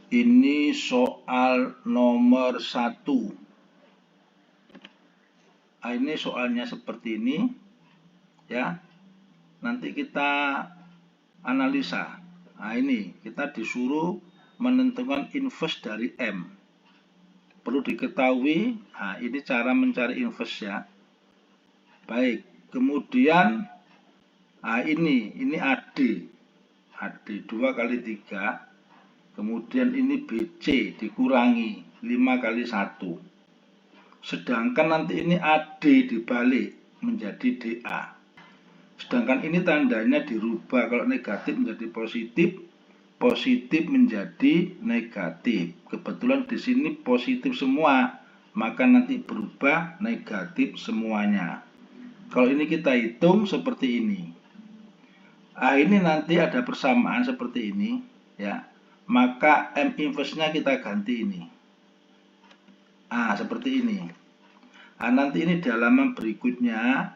Ini soal nomor 1. Ini soalnya seperti ini, ya. Nanti kita analisa. Ini kita disuruh menentukan inverse dari M. Perlu diketahui, ini cara mencari inverse ya. Baik, kemudian ini AD 2 kali 3. Kemudian ini BC dikurangi 5 kali 1. Sedangkan nanti ini AD dibalik menjadi DA. Sedangkan ini tandanya dirubah, kalau negatif menjadi positif, positif menjadi negatif. Kebetulan di sini positif semua, maka nanti berubah negatif semuanya. Kalau ini kita hitung seperti ini. Ini nanti ada persamaan seperti ini, ya. Maka M inverse-nya kita ganti ini. Seperti ini. Nanti ini di halaman berikutnya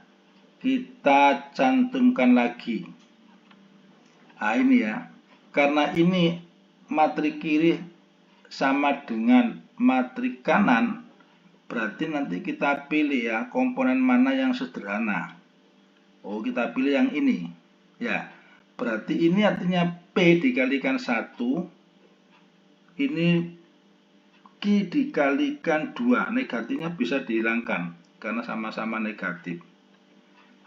kita cantumkan lagi. Ini ya. Karena ini matrik kiri sama dengan matrik kanan, berarti nanti kita pilih ya komponen mana yang sederhana. Kita pilih yang ini. Ya. Berarti ini artinya P dikalikan 1. Ini Q dikalikan 2, negatifnya bisa dihilangkan karena sama-sama negatif.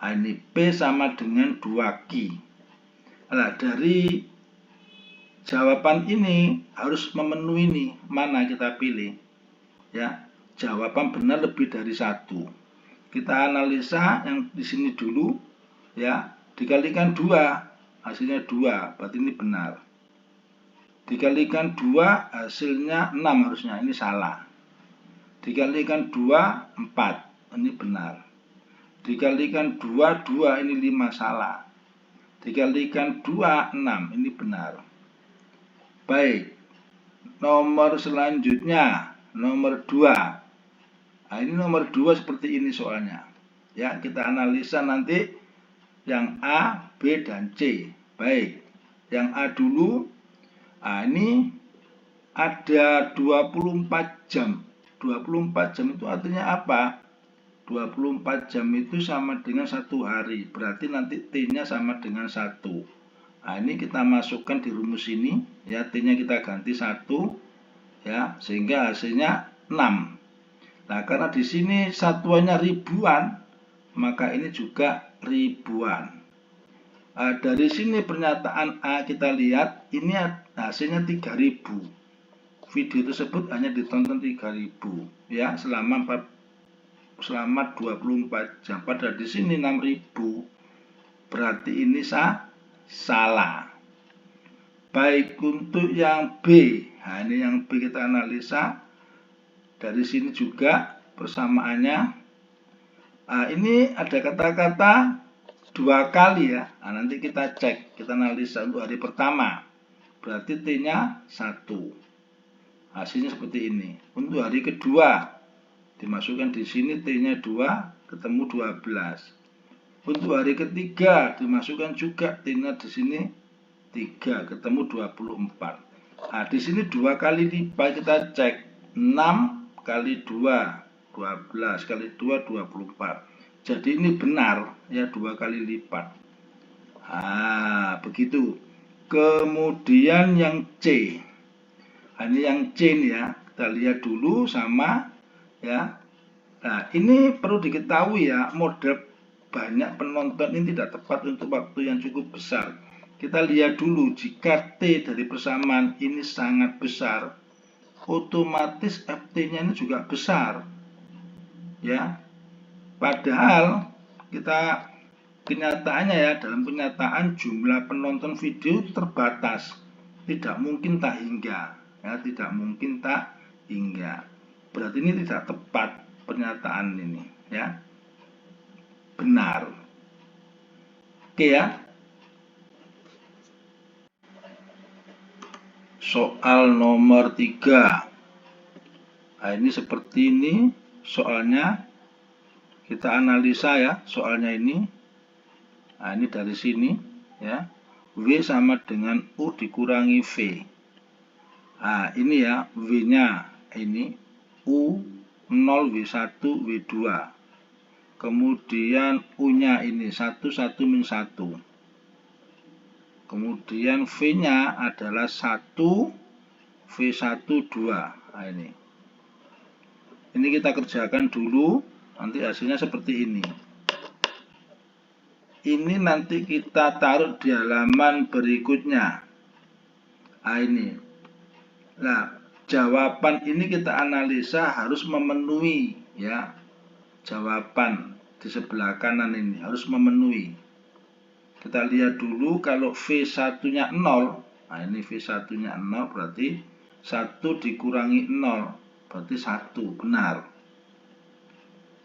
Ini P sama dengan 2Q. Nah, dari jawaban ini harus memenuhi ini, mana kita pilih. Ya, jawaban benar lebih dari 1. Kita analisa yang di sini dulu, ya, dikalikan 2, hasilnya 2, berarti ini benar. Dikalikan 2 hasilnya 6 harusnya, ini salah. Dikalikan 2 4, ini benar. Dikalikan 2 2, ini 5, salah. Dikalikan 2 6, ini benar. Baik, nomor selanjutnya nomor 2. Ini nomor 2 seperti ini soalnya. Ya, kita analisa nanti yang A, B, dan C. Baik, yang A dulu. Ini ada 24 jam. 24 jam itu artinya apa? 24 jam itu sama dengan 1 hari. Berarti nanti T-nya sama dengan 1. Ini kita masukkan di rumus ini. Ya, T-nya kita ganti 1. Ya, sehingga hasilnya 6. Nah, karena di sini satuannya ribuan, maka ini juga ribuan. Dari sini pernyataan A kita lihat, ini hasilnya 3000. Video tersebut hanya ditonton 3000 ya selama 24 jam. Padahal di sini 6000. Berarti ini salah. Baik, untuk yang B. Ini yang B kita analisa. Dari sini juga persamaannya. Ini ada kata-kata 2 kali ya. Nanti kita cek, kita analisa untuk hari pertama. Berarti T-nya 1. Hasilnya seperti ini. Untuk hari kedua, dimasukkan di sini T-nya 2, ketemu 12. Untuk hari ketiga, dimasukkan juga T-nya di sini 3, ketemu 24. Di sini 2 kali lipat, kita cek. 6 kali 2, 12 kali 2, 24. Jadi ini benar ya, 2 kali lipat. Begitu. Kemudian yang C. Ini yang C nih ya. Kita lihat dulu sama ya. Nah, ini perlu diketahui ya, model banyak penonton ini tidak tepat untuk waktu yang cukup besar. Kita lihat dulu, jika T dari persamaan ini sangat besar, otomatis FT-nya ini juga besar. Ya. Padahal kita kenyataannya ya, dalam kenyataan jumlah penonton video terbatas, tidak mungkin tak hingga ya, tidak mungkin tak hingga. Berarti ini tidak tepat pernyataan ini ya, benar. Oke ya. Soal nomor 3. Ini seperti ini soalnya. Kita analisa ya soalnya ini. Ini dari sini ya. W sama dengan U dikurangi V. Nah, ini ya, W-nya ini U0, W1, W2. Kemudian U-nya ini 1, 1, min 1. Kemudian V-nya adalah 1, V1, 2. Nah, ini kita kerjakan dulu, nanti hasilnya seperti ini. Ini nanti kita taruh di halaman berikutnya. Nah, ini. Nah, jawaban ini kita analisa harus memenuhi ya. Jawaban di sebelah kanan ini harus memenuhi. Kita lihat dulu kalau V1-nya 0. Nah, ini V1-nya 0 berarti 1 dikurangi 0 berarti 1, benar.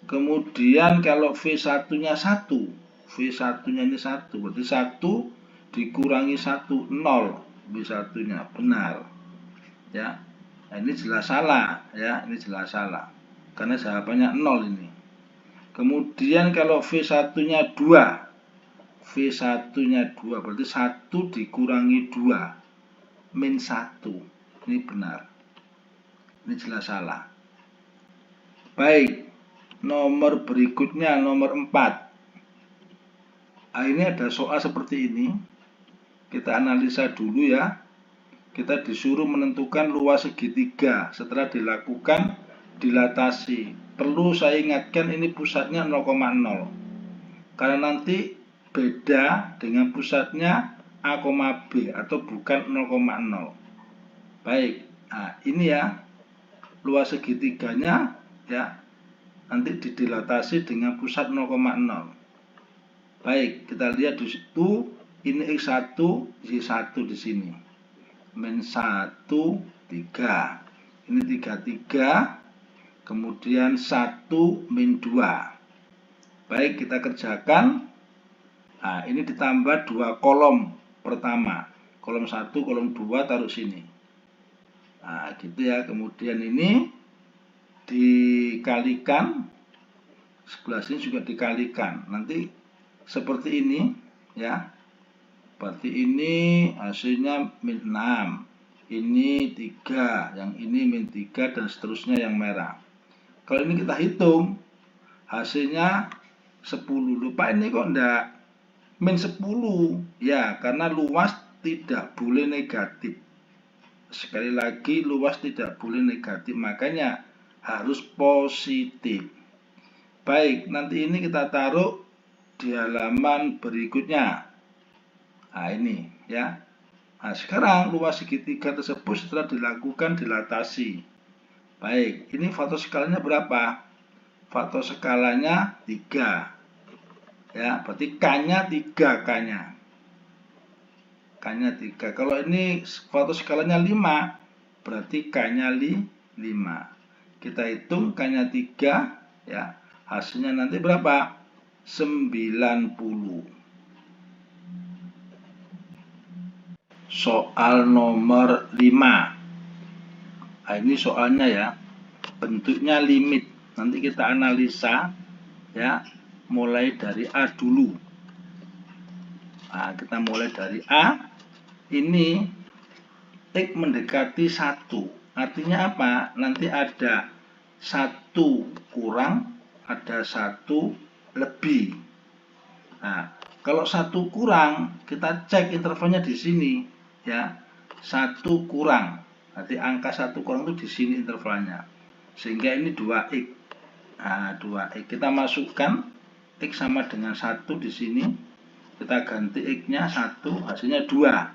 Kemudian kalau V1-nya 1, V1-nya ini 1 berarti 1 dikurangi 1, 0. V1-nya benar. Ya. Nah, ini jelas salah ya, ini jelas salah. Karena jawabannya 0 ini. Kemudian kalau V1-nya 2. V1-nya 2 berarti 1 dikurangi 2 min 1. Ini benar. Ini jelas salah. Baik. Nomor berikutnya nomor 4. Nah, ini ada soal seperti ini. Kita analisa dulu ya. Kita disuruh menentukan luas segitiga setelah dilakukan dilatasi. Perlu saya ingatkan ini pusatnya 0,0. Karena nanti beda dengan pusatnya A, B atau bukan 0,0. Baik. Nah, ini ya luas segitiganya ya. Nanti didilatasi dengan pusat 0,0. Baik, kita lihat di situ ini X1, Y1 di sini. Min 1, 3. Ini 3, kemudian 1, min 2. Baik, kita kerjakan. Nah, ini ditambah 2 kolom pertama. Kolom 1, kolom 2 taruh sini. Nah, gitu ya. Kemudian ini dikalikan. Sebelah sini juga dikalikan. Nanti seperti ini ya. Berarti ini hasilnya min 6. Ini 3, yang ini min 3 dan seterusnya yang merah. Kalau ini kita hitung hasilnya 10. Lupa ini kok enggak min 10 ya, karena luas tidak boleh negatif. Sekali lagi luas tidak boleh negatif, makanya harus positif. Baik, nanti ini kita taruh di halaman berikutnya. Nah, ini ya. Nah, sekarang luas segitiga tersebut setelah dilakukan dilatasi. Baik, ini faktor skalanya berapa? Faktor skalanya 3. Ya, berarti K-nya 3 K-nya. K-nya 3. Kalau ini faktor skalanya 5, berarti K-nya 5. Kita hitung K-nya 3 ya. Hasilnya nanti berapa? 90. Soal nomor 5. Nah, ini soalnya ya. Bentuknya limit. Nanti kita analisa ya, mulai dari A dulu. Nah, kita mulai dari A. Ini X mendekati 1. Artinya apa? Nanti ada 1 kurang, ada 1 lebih. Nah, kalau 1 kurang, kita cek intervalnya di sini ya. 1 kurang. Nanti angka 1 kurang itu di sini intervalnya. Sehingga ini 2x. Nah, 2x kita masukkan x sama dengan 1 di sini. Kita ganti x-nya 1, hasilnya 2.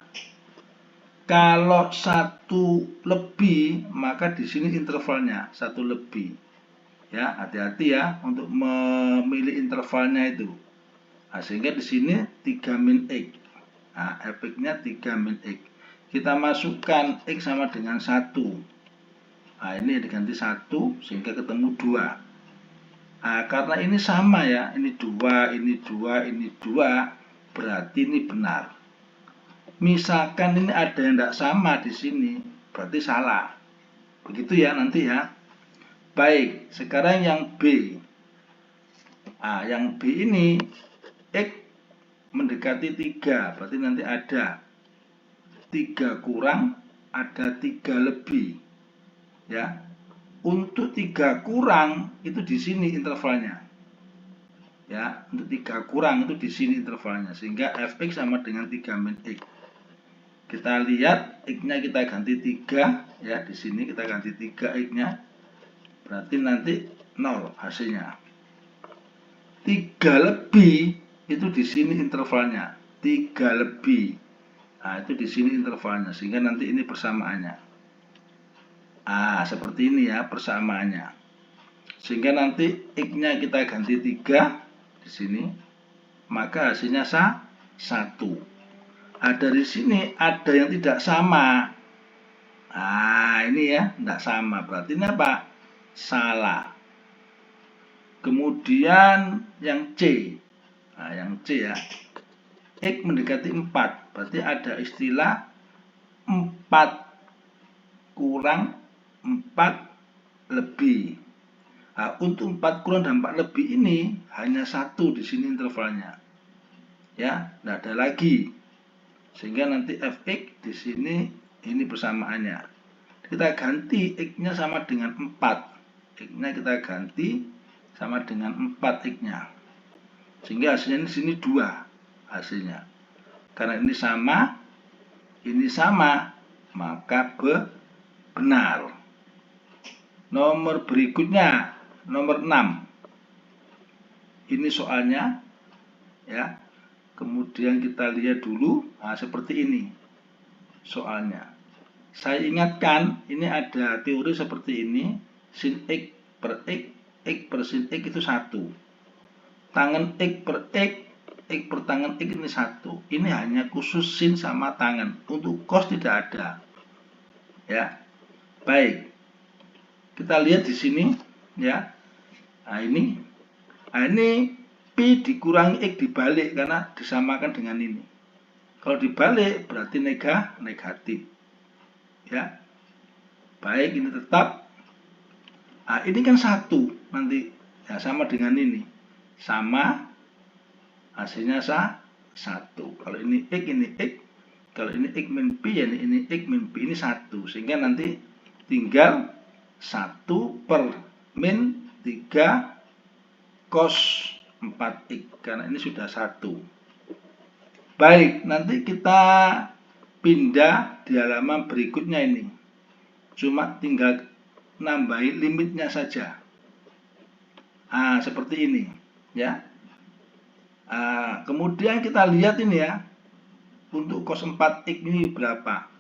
Kalau 1 lebih, maka di sini intervalnya 1 lebih. Ya, hati-hati ya untuk memilih intervalnya itu. Nah, sehingga di sini 3 min x. Nah, efeknya 3 min x. Kita masukkan x sama dengan 1. Nah, ini diganti 1 sehingga ketemu 2. Nah, karena ini sama ya, ini 2, ini 2, ini 2, berarti ini benar. Misalkan ini ada yang tidak sama di sini, berarti salah. Begitu ya nanti ya. Baik, sekarang yang B. Nah, yang B ini X mendekati 3, berarti nanti ada 3 kurang, ada 3 lebih. Ya. Untuk 3 kurang itu di sini intervalnya. Ya, untuk 3 kurang itu di sini intervalnya. Sehingga fx sama dengan 3 min x. Kita lihat x-nya kita ganti 3, ya, di sini kita ganti 3 x-nya. Berarti nanti 0 hasilnya. 3 lebih itu di sini intervalnya. 3 lebih. Nah, itu di sini intervalnya, sehingga nanti ini persamaannya. Seperti ini ya persamaannya. Sehingga nanti x-nya kita ganti 3 di sini, maka hasilnya 1. Dari sini ada yang tidak sama. Ini ya, tidak sama. Berarti ini apa? Salah. Kemudian yang C. Yang C ya. X mendekati 4. Berarti ada istilah 4 kurang 4 lebih. Untuk 4 kurang dan 4 lebih ini hanya 1 di sini intervalnya. Ya, tidak ada lagi. Sehingga nanti fx di sini ini persamaannya. Kita ganti x-nya sama dengan 4. X-nya kita ganti sama dengan 4 x-nya. Sehingga hasilnya di sini 2 hasilnya. Karena ini sama, maka benar. Nomor berikutnya, nomor 6. Ini soalnya ya. Kemudian kita lihat dulu, seperti ini soalnya. Saya ingatkan, ini ada teori seperti ini, sin x per x, x per sin x itu 1. Tangan x per x per tangan x ini 1. Ini hanya khusus sin sama tangan. Untuk cos tidak ada. Ya, baik. Kita lihat di sini, ya. Ini pi dikurangi x dibalik karena disamakan dengan ini. Kalau dibalik berarti negatif. Ya. Baik, ini tetap. Ini kan 1 nanti ya sama dengan ini. Sama, hasilnya 1. Kalau ini x, ini x. Kalau ini x min pi, ya ini x min pi, ini 1. Sehingga nanti tinggal 1 per min 3 cos 4x, karena ini sudah 1. Baik, nanti kita pindah di halaman berikutnya ini. Cuma tinggal nambahin limitnya saja. Seperti ini, ya. Kemudian kita lihat ini ya. Untuk cos 4x ini berapa?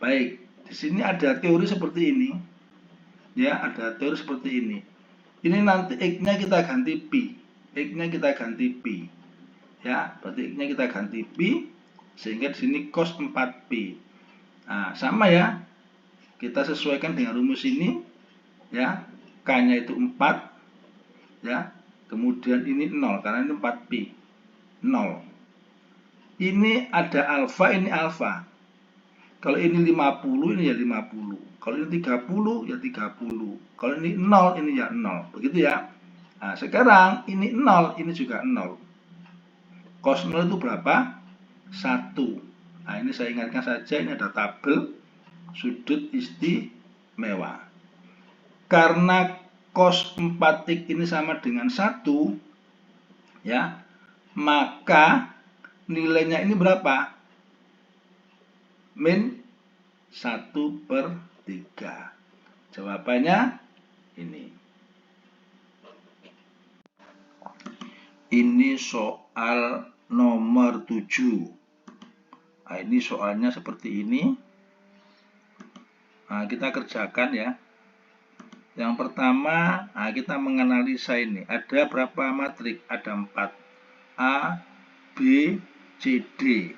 Baik, di sini ada teori seperti ini. Ya, ada teori seperti ini. Ini nanti x-nya kita ganti pi. X-nya kita ganti pi. Ya, berarti x-nya kita ganti pi sehingga di sini cos 4pi. Sama ya. Kita sesuaikan dengan rumus ini ya. K-nya itu 4 ya. Kemudian ini 0 karena ini 4pi. 0. Ini ada alfa, ini alfa. Kalau ini 50, ini ya 50. Kalau ini 30, ya 30. Kalau ini 0, ini ya 0. Begitu ya. Sekarang ini 0, ini juga 0. Cos 0 itu berapa? 1. Ini saya ingatkan saja, ini ada tabel sudut istimewa. Karena cos 4x ini sama dengan 1, ya, maka nilainya ini berapa? Min 1/3. Jawabannya ini. Ini soal nomor 7. Ini soalnya seperti ini. Kita kerjakan ya. Yang pertama, kita menganalisa ini. Ada berapa matrik? Ada 4. A, B, C, D.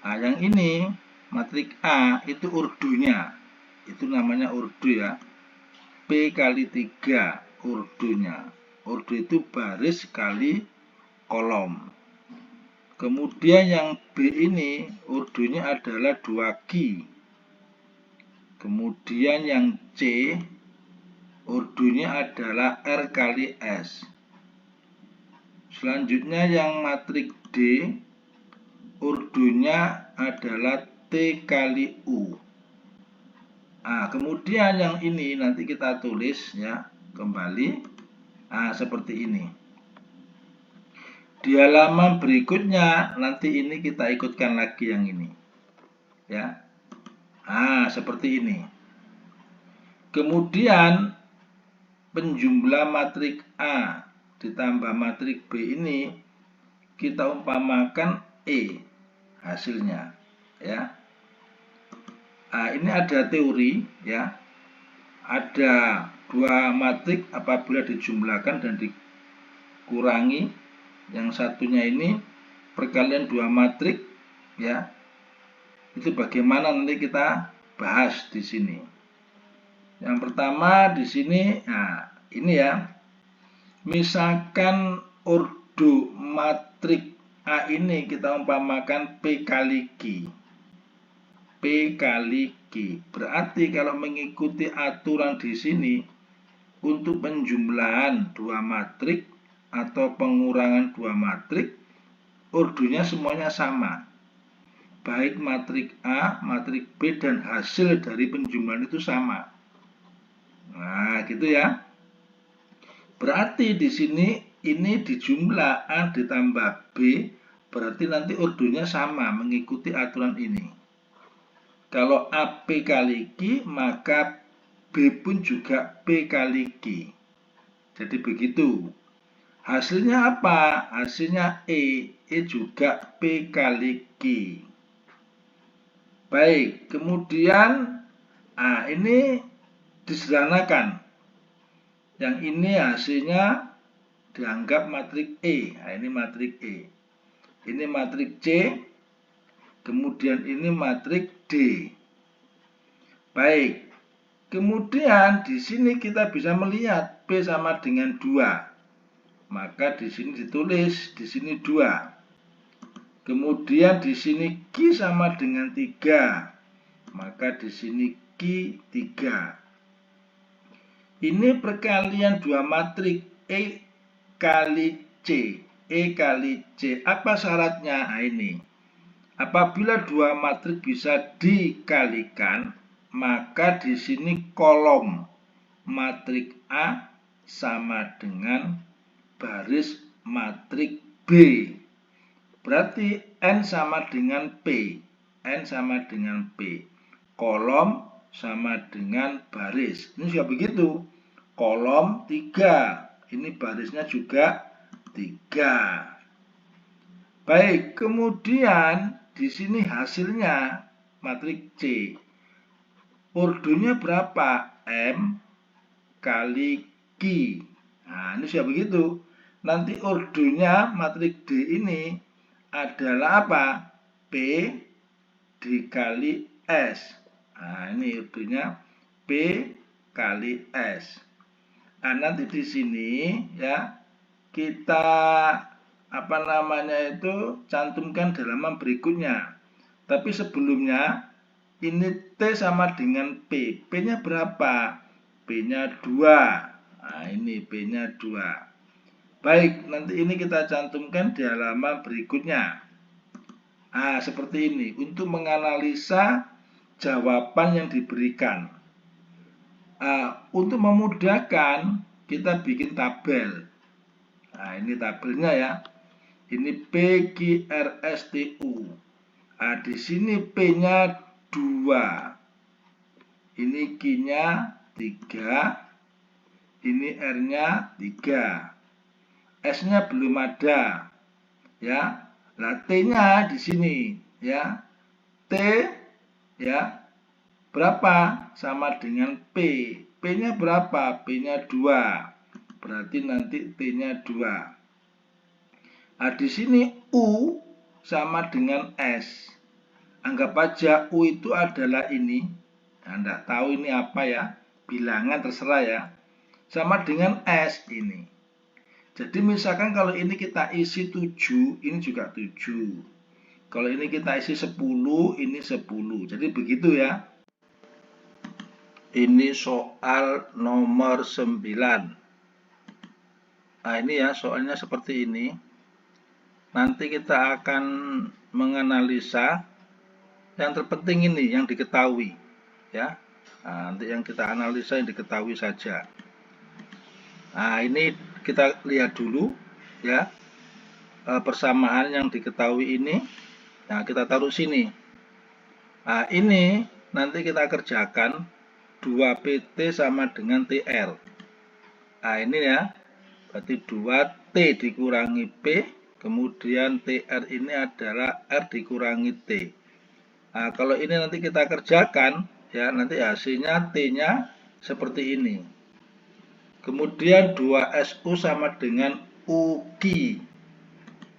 Yang ini matrik A itu urdunya. Itu namanya urdu ya. P kali 3 urdunya. Urdu itu baris kali kolom. Kemudian yang B ini urdunya adalah 2Q. Kemudian yang C urdunya adalah R kali S. Selanjutnya yang matrik D urdunya adalah T kali U. Nah, kemudian yang ini nanti kita tulis ya kembali. Nah, seperti ini. Di halaman berikutnya nanti ini kita ikutkan lagi yang ini. Ya. Nah, seperti ini. Kemudian penjumlah matrik A ditambah matrik B ini kita umpamakan E hasilnya. Ya. Nah, ini ada teori ya. Ada dua matrik apabila dijumlahkan dan dikurangi, yang satunya ini perkalian dua matrik ya. Itu bagaimana nanti kita bahas di sini. Yang pertama di sini, nah ini ya. Misalkan ordo matrik A ini kita umpamakan P kali Q. P kali Q. Berarti kalau mengikuti aturan di sini, untuk penjumlahan dua matrik atau pengurangan dua matrik, ordonya semuanya sama. Baik matrik A, matrik B, dan hasil dari penjumlahan itu sama. Nah, gitu ya. Berarti di sini ini dijumlah A ditambah B, berarti nanti ordonya sama mengikuti aturan ini. Kalau AP kali Q, maka B pun juga P kali Q. Jadi begitu. Hasilnya apa? Hasilnya E. E juga P kali Q. Baik, kemudian ini disederhanakan. Yang ini hasilnya dianggap matrik E. Nah, ini matrik E. Ini matrik C. Kemudian ini matrik D. Baik. Kemudian di sini kita bisa melihat P sama dengan 2. Maka di sini ditulis di sini 2. Kemudian di sini Q sama dengan 3. Maka di sini Q 3. Ini perkalian dua matrik E kali C. E kali C. Apa syaratnya? Nah, ini. Apabila dua matrik bisa dikalikan, maka di sini kolom matrik A sama dengan baris matrik B. Berarti N sama dengan P. N sama dengan P. Kolom sama dengan baris. Ini juga begitu. Kolom 3. Ini barisnya juga 3. Baik, kemudian di sini hasilnya matrik C. Ordonya berapa? M kali Q. Nah, ini sudah begitu. Nanti ordonya matrik D ini adalah apa? P dikali S. Nah, ini ordonya P kali S. Nah, nanti di sini ya kita cantumkan halaman berikutnya. Tapi sebelumnya ini T sama dengan P. P-nya berapa? P-nya 2. Nah, ini P-nya 2. Baik, nanti ini kita cantumkan di halaman berikutnya. Nah, seperti ini untuk menganalisa jawaban yang diberikan. Untuk memudahkan kita bikin tabel. Nah, ini tabelnya ya. Ini PQRSTU. Nah, di sini P-nya 2. Ini Q-nya 3. Ini R-nya 3. S-nya belum ada. Ya. Nah, T-nya di sini ya. T ya berapa? Sama dengan P. P-nya berapa? P-nya 2. Berarti nanti T-nya 2. Nah, di sini U sama dengan S. Anggap aja U itu adalah ini. Nah, enggak tahu ini apa ya. Bilangan terserah ya. Sama dengan S ini. Jadi misalkan kalau ini kita isi 7, ini juga 7. Kalau ini kita isi 10, ini 10. Jadi begitu ya. Ini soal nomor 9. Nah, ini ya soalnya seperti ini. Nanti kita akan menganalisa yang terpenting ini yang diketahui ya. Nah, nanti yang kita analisa yang diketahui saja. Nah, ini kita lihat dulu ya, persamaan yang diketahui ini. Nah, kita taruh sini. Nah, ini nanti kita kerjakan 2PT sama dengan TR. Nah, ini ya, berarti 2T dikurangi P, kemudian TR ini adalah R dikurangi T. Nah, kalau ini nanti kita kerjakan, ya nanti hasilnya T-nya seperti ini. Kemudian 2SU sama dengan UQ.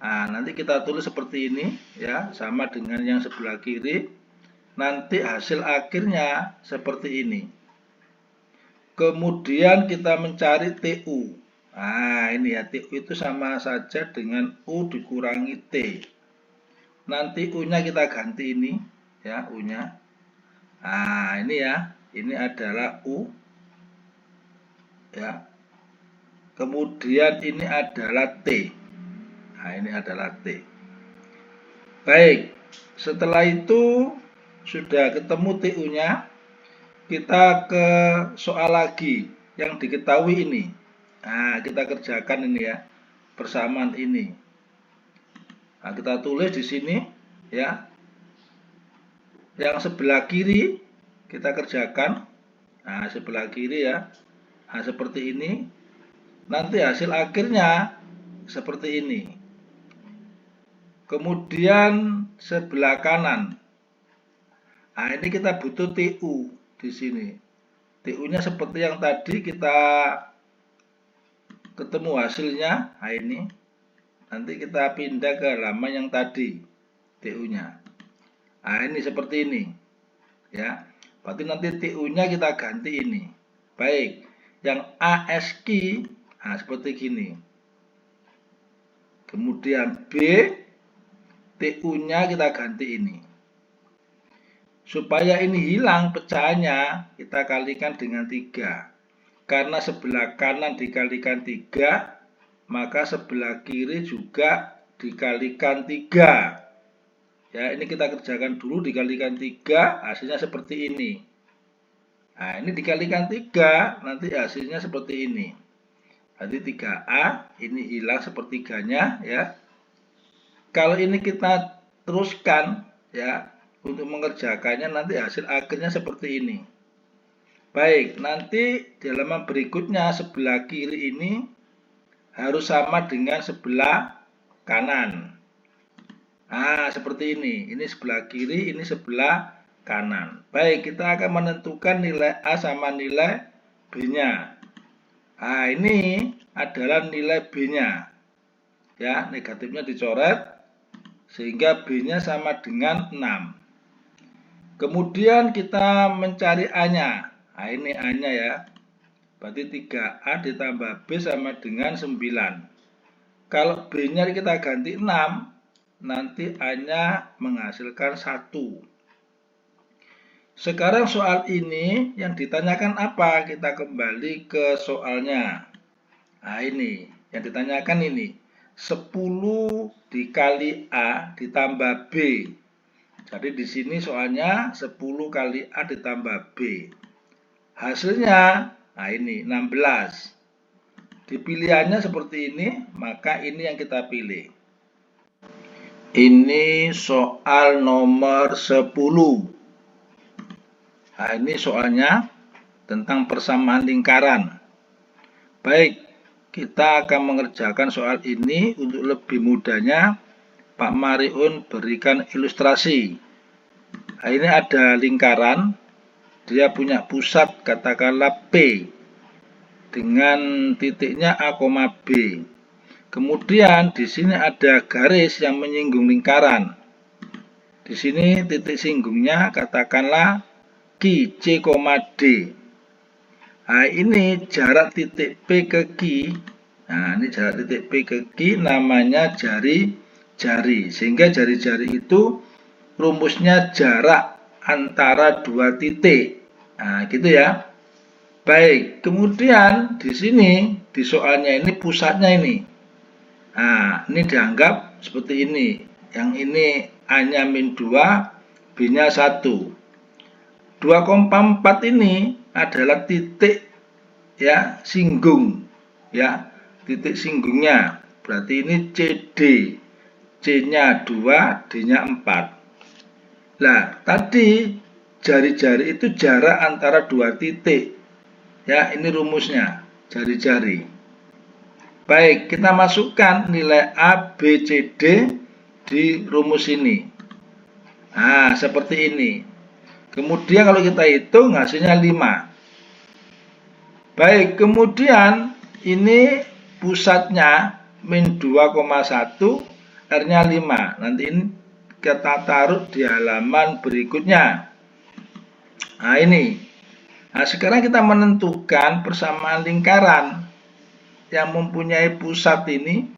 Nah, nanti kita tulis seperti ini, ya, sama dengan yang sebelah kiri. Nanti hasil akhirnya seperti ini. Kemudian kita mencari TU. Nah, ini ya, TU itu sama saja dengan U dikurangi T. Nanti U-nya kita ganti ini, ya, U-nya. Nah, ini ya, ini adalah U. Ya. Kemudian ini adalah T. Nah, ini adalah T. Baik, setelah itu sudah ketemu TU-nya, kita ke soal lagi yang diketahui ini. Nah, kita kerjakan ini ya, persamaan ini. Nah, kita tulis di sini ya. Yang sebelah kiri kita kerjakan. Nah, sebelah kiri ya. Nah, seperti ini. Nanti hasil akhirnya seperti ini. Kemudian sebelah kanan. Nah, ini kita butuh TU di sini. TU-nya seperti yang tadi kita ketemu hasilnya. Nah, ini. Nanti kita pindah ke halaman yang tadi TU-nya. Nah, ini seperti ini. Ya. Berarti nanti TU-nya kita ganti ini. Baik. Yang ASQ, nah seperti gini. Kemudian B, TU-nya kita ganti ini. Supaya ini hilang pecahannya, kita kalikan dengan 3. Karena sebelah kanan dikalikan 3, maka sebelah kiri juga dikalikan 3. Ya, ini kita kerjakan dulu, dikalikan 3, hasilnya seperti ini. Nah, ini dikalikan 3, nanti hasilnya seperti ini. Berarti 3A, ini hilang sepertiganya ya. Kalau ini kita teruskan ya, untuk mengerjakannya nanti hasil akhirnya seperti ini. Baik, nanti di halaman berikutnya sebelah kiri ini harus sama dengan sebelah kanan. Nah, seperti ini. Ini sebelah kiri, ini sebelah kanan. Baik, kita akan menentukan nilai A sama nilai B-nya. Nah, ini adalah nilai B-nya. Ya, negatifnya dicoret sehingga B-nya sama dengan 6. Kemudian kita mencari A-nya. Nah, ini A-nya ya. Berarti 3A ditambah B sama dengan 9. Kalau B-nya kita ganti 6, nanti A-nya menghasilkan 1. Sekarang soal ini yang ditanyakan apa? Kita kembali ke soalnya. Nah, ini yang ditanyakan ini. 10 dikali A ditambah B. Jadi di sini soalnya 10 kali A ditambah B. Hasilnya, nah ini 16. Dipilihannya seperti ini, maka ini yang kita pilih. Ini soal nomor 10. Nah, ini soalnya tentang persamaan lingkaran. Baik, kita akan mengerjakan soal ini. Untuk lebih mudahnya, Pak Mariun berikan ilustrasi. Nah, ini ada lingkaran, dia punya pusat katakanlah P dengan titiknya A, B. Kemudian di sini ada garis yang menyinggung lingkaran. Di sini titik singgungnya katakanlah Q, C, D. Nah, ini jarak titik P ke Q. Nah, ini jarak titik P ke Q namanya jari-jari. Sehingga jari-jari itu rumusnya jarak antara dua titik. Nah, gitu ya. Baik, kemudian di sini di soalnya ini pusatnya ini. Nah, ini dianggap seperti ini. Yang ini A-nya -2, B-nya 1. 2,4 ini adalah titik ya singgung ya, titik singgungnya. Berarti ini CD. C-nya 2, D-nya 4. Nah, tadi jari-jari itu jarak antara dua titik. Ya, ini rumusnya, jari-jari. Baik, kita masukkan nilai A, B, C, D di rumus ini. Nah, seperti ini. Kemudian kalau kita hitung hasilnya 5. Baik, kemudian ini pusatnya min 2,1, R-nya 5. Nanti ini kita taruh di halaman berikutnya. Nah, ini. Nah, sekarang kita menentukan persamaan lingkaran yang mempunyai pusat ini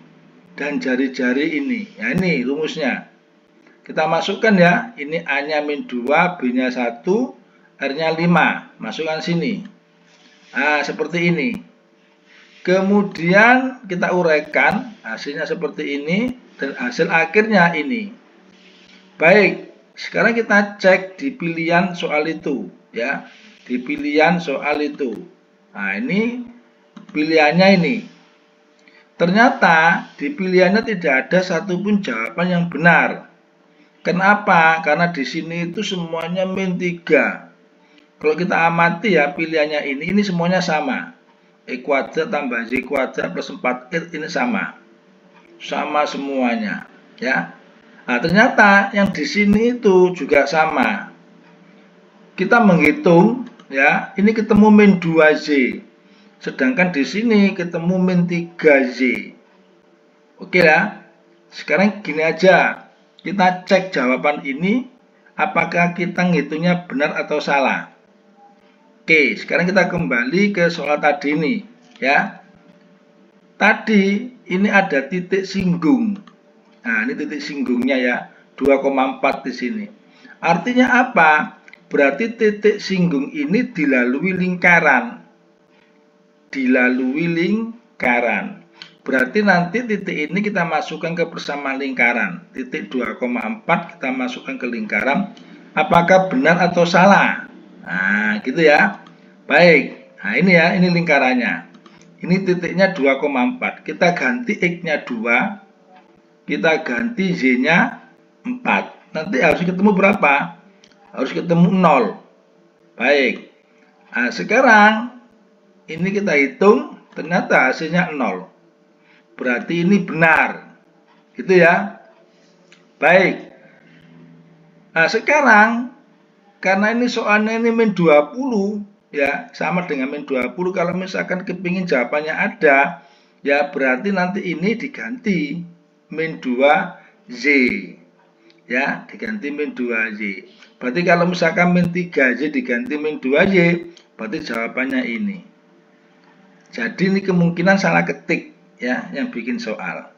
dan jari-jari ini. Nah, ini rumusnya. Kita masukkan ya. Ini A-nya min 2, B-nya 1, R-nya 5. Masukkan sini. Nah, seperti ini. Kemudian kita uraikan, hasilnya seperti ini, dan hasil akhirnya ini. Baik, sekarang kita cek di pilihan soal itu, ya, di pilihan soal itu. Nah, ini pilihannya ini. Ternyata di pilihannya tidak ada satupun jawaban yang benar. Kenapa? Karena di sini itu semuanya min 3. Kalau kita amati ya pilihannya ini semuanya sama. E kuadrat tambah Z kuadrat plus 4R ini sama. Sama semuanya, ya. Nah, ternyata yang di sini itu juga sama. Kita menghitung, ya, ini ketemu min 2Z. Sedangkan di sini ketemu min 3Z. Oke ya. Sekarang gini aja. Kita cek jawaban ini, apakah kita ngitungnya benar atau salah. Oke, sekarang kita kembali ke soal tadi ini, ya. Tadi ini ada titik singgung. Nah, ini titik singgungnya ya, 2,4 di sini. Artinya apa? Berarti titik singgung ini dilalui lingkaran. Dilalui lingkaran. Berarti nanti titik ini kita masukkan ke persamaan lingkaran. Titik 2,4 kita masukkan ke lingkaran. Apakah benar atau salah? Nah, gitu ya. Baik. Nah, ini ya, ini lingkarannya. Ini titiknya 2,4. Kita ganti X-nya 2. Kita ganti Z-nya 4. Nanti harus ketemu berapa? Harus ketemu 0. Baik. Nah, sekarang ini kita hitung, ternyata hasilnya 0. Berarti ini benar. Gitu ya. Baik. Nah, sekarang karena ini soalnya ini min 20, ya, sama dengan min 20. Kalau misalkan kepingin jawabannya ada, ya berarti nanti ini diganti min 2Z. Ya, diganti min 2Z. Berarti kalau misalkan min 3Z diganti min 2Z, berarti jawabannya ini. Jadi ini kemungkinan salah ketik, ya, yang bikin soal.